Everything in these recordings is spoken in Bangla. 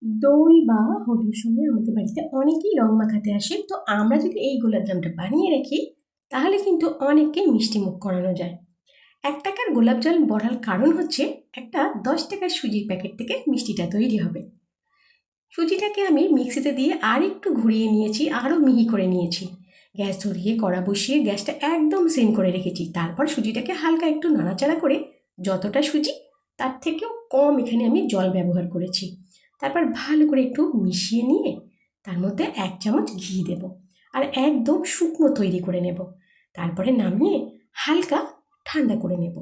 দোল বা হোলির সময় আমাদের বাড়িতে অনেকেই রং মাখাতে আসে। তো আমরা যদি এই গোলাপজামটা বানিয়ে রাখি, তাহলে কিন্তু অনেককেই মিষ্টিমুখ করানো যায়। ৳১ র গোলাপজাম বলার কারণ হচ্ছে, একটা ৳১০ সুজির প্যাকেট থেকে মিষ্টিটা তৈরি হবে। সুজিটাকে আমি মিক্সিতে দিয়ে আরেকটু ঘুরিয়ে নিয়েছি, আরও মিহি করে নিয়েছি। গ্যাস ধরিয়ে কড়া বসিয়ে গ্যাসটা একদম সিম করে রেখেছি। তারপর সুজিটাকে হালকা একটু নাড়াচাড়া করে, যতটা সুজি তার থেকেও কম এখানে আমি জল ব্যবহার করেছি। তারপর ভালো করে একটু মিশিয়ে নিয়ে তার মধ্যে ১ চামচ ঘি দেব, আর একদম শুকনো তৈরি করে নেব। তারপরে নামিয়ে হালকা ঠান্ডা করে নেব।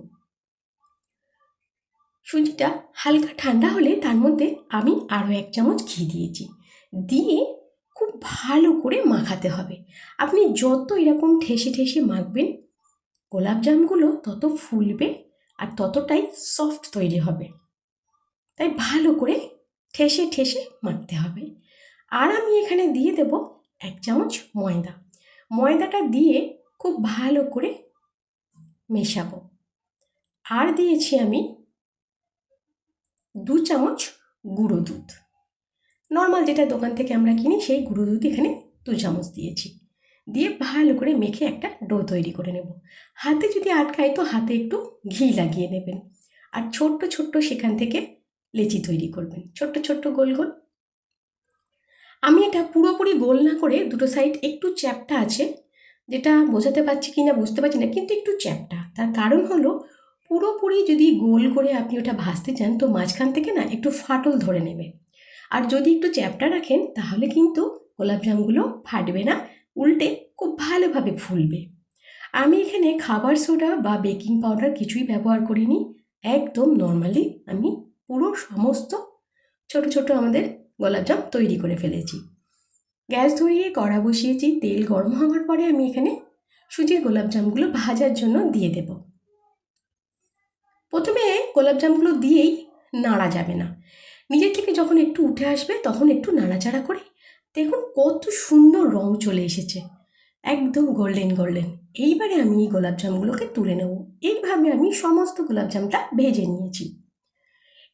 সুজিটা হালকা ঠান্ডা হলে তার মধ্যে আমি আরও ১ চামচ ঘি দিয়েছি। দিয়ে খুব ভালো করে মাখাতে হবে। আপনি যত এরকম ঠেসে ঠেসে মাখবেন, গোলাপজামগুলো তত ফুলবে আর ততটাই সফট তৈরি হবে। তাই ভালো করে ঠেসে ঠেসে মাখতে হবে। আর আমি এখানে দিয়ে দেব ১ চামচ ময়দা। ময়দাটা দিয়ে খুব ভালো করে মেশাবো। আর দিয়েছি আমি ২ চামচ গুঁড়ো দুধ। নর্মাল যেটা দোকান থেকে আমরা কিনি সেই গুঁড়ো দুধ এখানে ২ চামচ দিয়েছি। দিয়ে ভালো করে মেখে একটা ডো তৈরি করে নেব। হাতে যদি আটকায় তো হাতে একটু ঘি লাগিয়ে নেবেন। আর ছোট্ট ছোট্ট সেখান থেকে লেচি তৈরি করবেন, ছোট্ট ছোট্ট গোল গোল। আমি এটা পুরোপুরি গোল না করে দুটো সাইড একটু চ্যাপ্টা আছে, যেটা বোঝাতে পারছি কি না বুঝতে পারছি না, কিন্তু একটু চ্যাপ্টা। তার কারণ হলো, পুরোপুরি যদি গোল করে আপনি ওটা ভাজতে চান তো মাঝখান থেকে না একটু ফাটল ধরে নেবে। আর যদি একটু চ্যাপ্টা রাখেন তাহলে কিন্তু গোলাপজামগুলো ফাটবে না, উল্টে খুব ভালোভাবে ফুলবে। আমি এখানে খাবার সোডা বা বেকিং পাউডার কিছুই ব্যবহার করিনি। একদম নর্মালি আমি পুরো সমস্ত ছোট ছোট আমাদের গোলাপজাম তৈরি করে ফেলেছি। গ্যাস ধরিয়ে কড়া বসিয়েছি, তেল গরম হওয়ার পরে আমি এখানে সুজির গোলাপজামগুলো ভাজার জন্য দিয়ে দেব। প্রথমে গোলাপজামগুলো দিয়েই নাড়া যাবে না, নিজের থেকে যখন একটু উঠে আসবে তখন একটু নাড়াচাড়া করে দেখুন কত সুন্দর রং চলে এসেছে, একদম গোল্ডেন গোল্ডেন। এইবারে আমি এই গোলাপজামগুলোকে তুলে নেব। এইভাবে আমি সমস্ত গোলাপজামটা ভেজে নিয়েছি।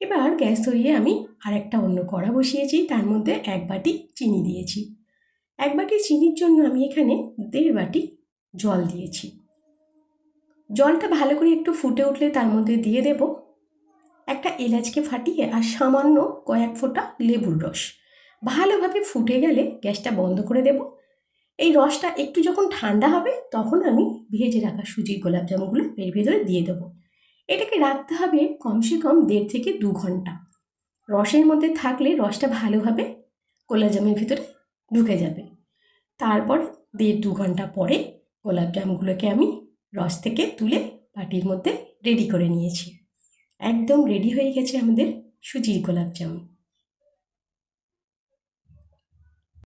এবার গ্যাস ধরিয়ে আমি আরেকটা অন্য কড়া বসিয়েছি, তার মধ্যে ১ বাটি চিনি দিয়েছি। ১ বাটি চিনির জন্য আমি এখানে ১.৫ বাটি জল দিয়েছি। জলটা ভালো করে একটু ফুটে উঠলে তার মধ্যে দিয়ে দেব একটা এলাচকে ফাটিয়ে আর সামান্য কয়েক ফোঁটা লেবুর রস। ভালোভাবে ফুটে গেলে গ্যাসটা বন্ধ করে দেব। এই রসটা একটু যখন ঠান্ডা হবে তখন আমি ভেজে রাখা সুজির গোলাপজামগুলো এর ভেতরে দিয়ে দেবো। এটাকে রাখতে হবে কমসে কম ১.৫ থেকে ২ ঘন্টা। রসের মধ্যে থাকলে রসটা ভালোভাবে গোলাপজামের ভিতরে ঢুকে যাবে। তারপর ১.৫-২ ঘন্টা পরে গোলাপজামগুলোকে আমি রস থেকে তুলে বাটির মধ্যে রেডি করে নিয়েছি। একদম রেডি হয়ে গেছে আমাদের সুজির গোলাপজাম।